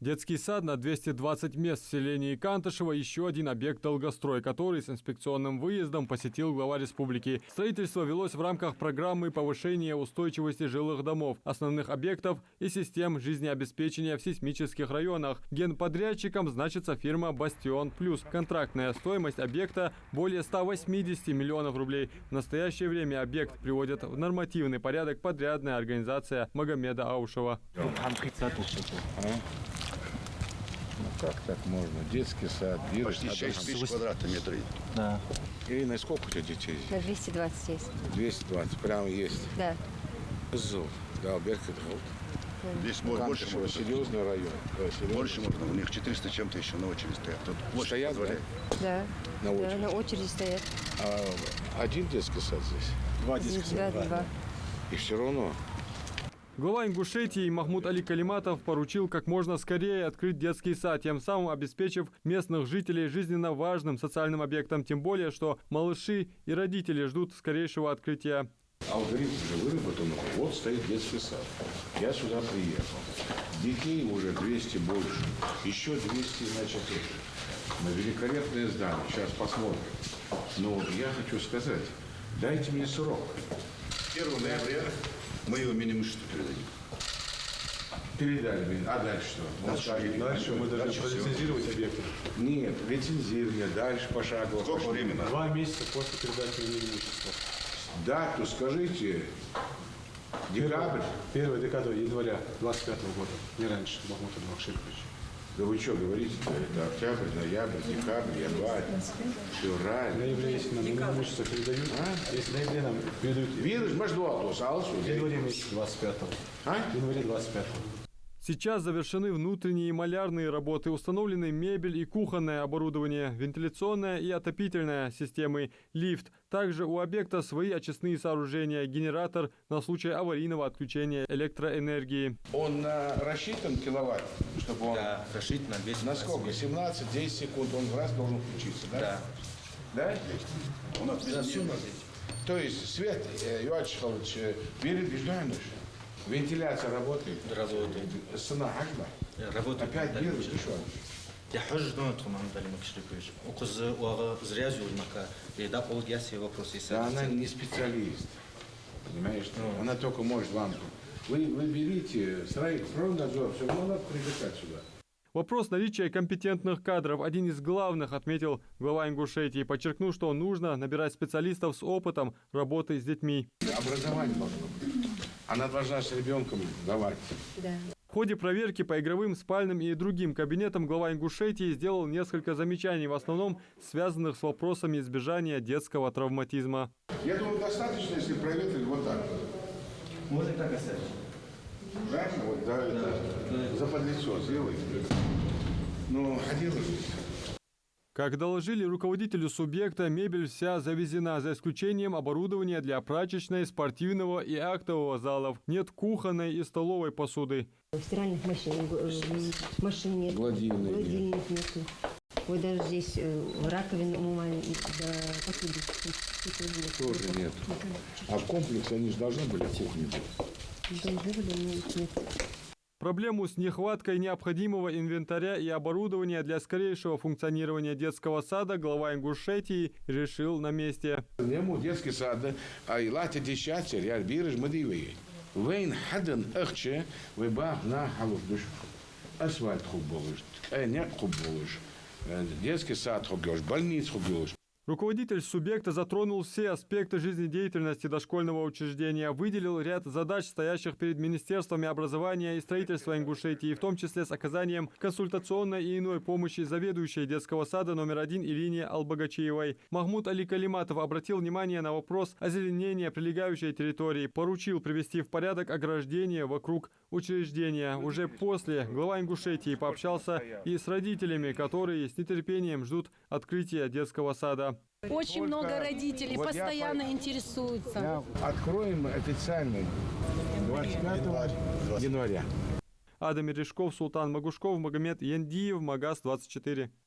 Детский сад на 220 мест в селении Кантышево – еще один объект долгострой, который с инспекционным выездом посетил глава республики. Строительство велось в рамках программы повышения устойчивости жилых домов, основных объектов и систем жизнеобеспечения в сейсмических районах. Генподрядчиком значится фирма «Бастион Плюс». Контрактная стоимость объекта – более 180 миллионов рублей. В настоящее время объект приводит в нормативный порядок подрядная организация Магомеда Аушева. Ну как так можно? Детский сад, почти 6 тысяч квадратных метров. Да. Ирина, сколько у тебя детей? 220 есть. 220, прямо есть. Да. Зов. Да, Беркут. Здесь больше можно. Серьезный район. Да, серьезный. Больше можно. У них 400 чем-то еще на очереди стоят. Тут стоят, да? Да. На очереди. Да, на очереди стоят. А один детский сад здесь? Два детских сада. Два. И все равно. Глава Ингушетии Махмуд Али Калиматов поручил как можно скорее открыть детский сад, тем самым обеспечив местных жителей жизненно важным социальным объектом, тем более, что малыши и родители ждут скорейшего открытия. Алгоритм уже выработан, вот стоит детский сад. Я сюда приехал. Детей уже 200 больше. Еще 200, значит, это. Великолепное здание. Сейчас посмотрим. Но я хочу сказать, дайте мне срок. 1 ноября мы его мини-имуществу передадим. Передали, а дальше что? Дальше мы должны пролицензировать объекты. Нет, лицензирование, дальше пошагово. Сколько времени? 2 месяца после передачи имущества. Дату скажите. Декабрь. Первая декада января 25 года, не раньше, Махмуд Бахширович. Да вы что говорите? Это октябрь, ноябрь, декабрь, январь, В февраль. ноябре, если нам имущество передают, если в ноябре нам передают, Вирус, может, в январе месяце 25-го. В январе 25-го. Сейчас завершены внутренние и малярные работы, установлены мебель и кухонное оборудование, вентиляционная и отопительная системы, лифт. Также у объекта свои очистные сооружения, генератор на случай аварийного отключения электроэнергии. Он рассчитан киловатт, чтобы он... Да, рассчитан на 200. На сколько? 17-10 секунд он в раз должен включиться, да? Да. Да? У нас без нее. То есть свет, Юрий Михайлович, перебеждаешь. Вентиляция работает. Работает. Цена акба. Работает. Опять вирус, ты что? Я хожу, но это мам дали Макшрикович. Указ уага зря мака. И да, полгия все вопросы. Да она не специалист. Понимаешь? Она только может вам... Вы берите, стройнадзор, все равно надо привлекать сюда. Вопрос наличия компетентных кадров – один из главных, отметил глава Ингушетии, подчеркнув, что нужно набирать специалистов с опытом работы с детьми. Образование должно быть. Она должна с ребенком давать. Да. В ходе проверки по игровым, спальным и другим кабинетам глава Ингушетии сделал несколько замечаний, в основном связанных с вопросами избежания детского травматизма. Я думаю, достаточно, если проветрить вот так. Можно так оставить. Правильно? Вот, да, это заподлицо сделай. Ну, ходила же. Как доложили руководителю субъекта, мебель вся завезена, за исключением оборудования для прачечной, спортивного и актового залов. Нет кухонной и столовой посуды. Стиральных машин нет. Гладильник нету. Вот даже здесь раковин умывали, да, посуды. Тоже нет. А в комплексе они же должны были кухни быть. Должны были, нет. Проблему с нехваткой необходимого инвентаря и оборудования для скорейшего функционирования детского сада глава Ингушетии решил на месте. Нему детский сад, а и лати десятер, я бирж мадивей. Вейн хаден ахче, вебах на халуф душ. Асфальт хуболыш, нет хуболыш. Детский сад хуболыш, больниц хуболыш. Руководитель субъекта затронул все аспекты жизнедеятельности дошкольного учреждения, выделил ряд задач, стоящих перед министерствами образования и строительства Ингушетии, в том числе с оказанием консультационной и иной помощи заведующей детского сада номер 1 Ирине Албагачиевой. Махмуд Али Калиматов обратил внимание на вопрос озеленения прилегающей территории, поручил привести в порядок ограждение вокруг учреждения. Уже после глава Ингушетии пообщался и с родителями, которые с нетерпением ждут открытия детского сада. Очень много родителей Вот постоянно интересуются. Откроем официально 25 января. Адам Мережков, Султан Магушков, Магомед Яндиев, Магаз 24.